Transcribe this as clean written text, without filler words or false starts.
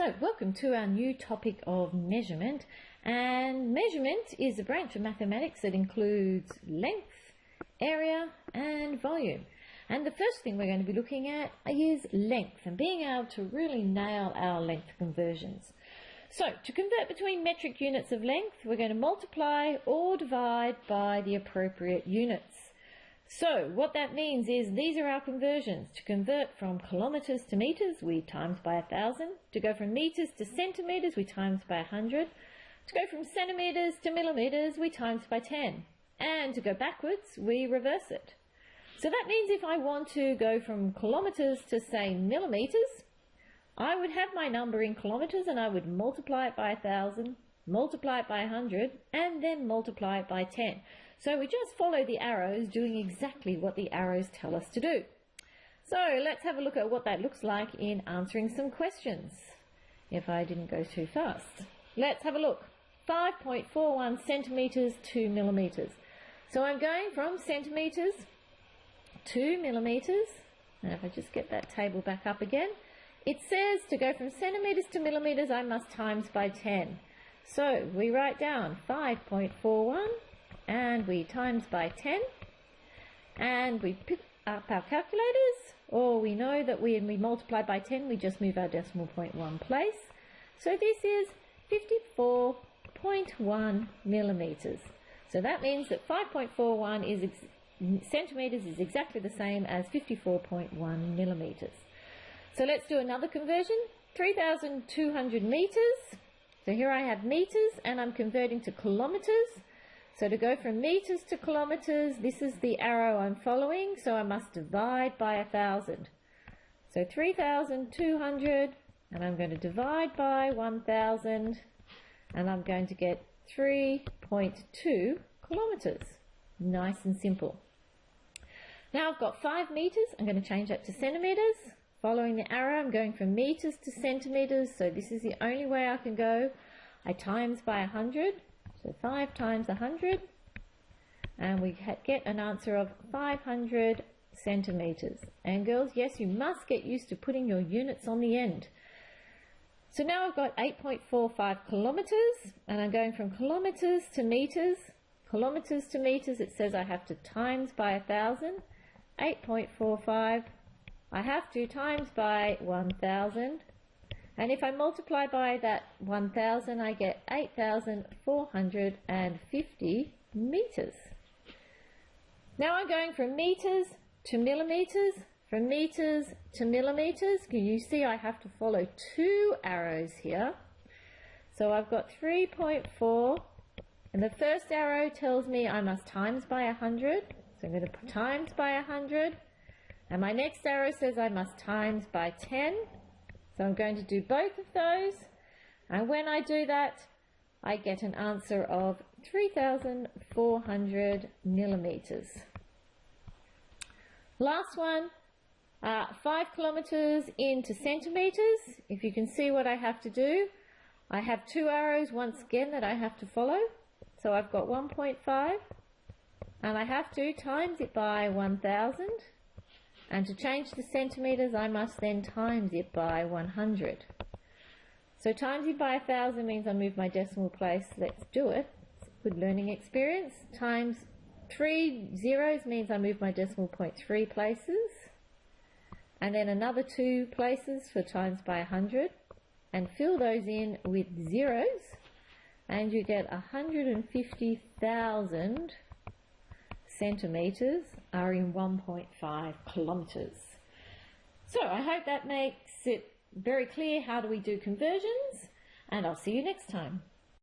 So, welcome to our new topic of measurement. And measurement is a branch of mathematics that includes length, area, and volume. And the first thing we're going to be looking at is length and being able to really nail our length conversions. So, to convert between metric units of length, we're going to multiply or divide by the appropriate units. So, what that means is these are our conversions. To convert from kilometres to metres, we times by 1,000. To go from metres to centimetres, we times by 100. To go from centimetres to millimetres, we times by 10. And to go backwards, we reverse it. So that means if I want to go from kilometres to, say, millimetres, I would have my number in kilometres and I would multiply it by 1,000, multiply it by 100, and then multiply it by 10. So we just follow the arrows, doing exactly what the arrows tell us to do. So let's have a look at what that looks like in answering some questions, if I didn't go too fast. Let's have a look. 5.41 centimetres to millimetres. So I'm going from centimetres to millimetres. And if I just get that table back up again, it says to go from centimetres to millimetres, I must times by 10. So we write down 5.41 and we times by 10 and we pick up our calculators, or we know that when we multiply by 10 we just move our decimal point one place. So this is 54.1 millimetres. So that means that 5.41 centimetres is exactly the same as 54.1 millimetres. So let's do another conversion. 3,200 metres. So here I have metres and I'm converting to kilometres. So to go from metres to kilometres, this is the arrow I'm following, so I must divide by 1,000. So 3,200, and I'm going to divide by 1,000, and I'm going to get 3.2 kilometres. Nice and simple. Now I've got 5 metres, I'm going to change that to centimetres. Following the arrow, I'm going from metres to centimetres, so this is the only way I can go. I times by 100. So 5 times 100, and we get an answer of 500 centimetres. And girls, yes, you must get used to putting your units on the end. So now I've got 8.45 kilometres, and I'm going from kilometres to metres. Kilometres to metres, it says I have to times by 1,000. 8.45, I have to times by 1,000. And if I multiply by that 1,000, I get 8,450 metres. Now I'm going from metres to millimetres, from metres to millimetres. Can you see I have to follow 2 arrows here? So I've got 3.4, and the first arrow tells me I must times by 100. So I'm going to times by 100. And my next arrow says I must times by 10. So I'm going to do both of those, and when I do that, I get an answer of 3,400 millimetres. Last one, 5 kilometres into centimetres. If you can see what I have to do, I have 2 arrows once again that I have to follow. So I've got 1.5, and I have to times it by 1,000. And to change the centimetres, I must then times it by 100. So times it by 1,000 means I move my decimal place. Let's do it. It's a good learning experience. Times 3 zeros means I move my decimal point 3 places. And then another 2 places for times by 100. And fill those in with zeros. And you get 150,000 centimetres are in 1.5 kilometres. So I hope that makes it very clear how do we do conversions, and I'll see you next time.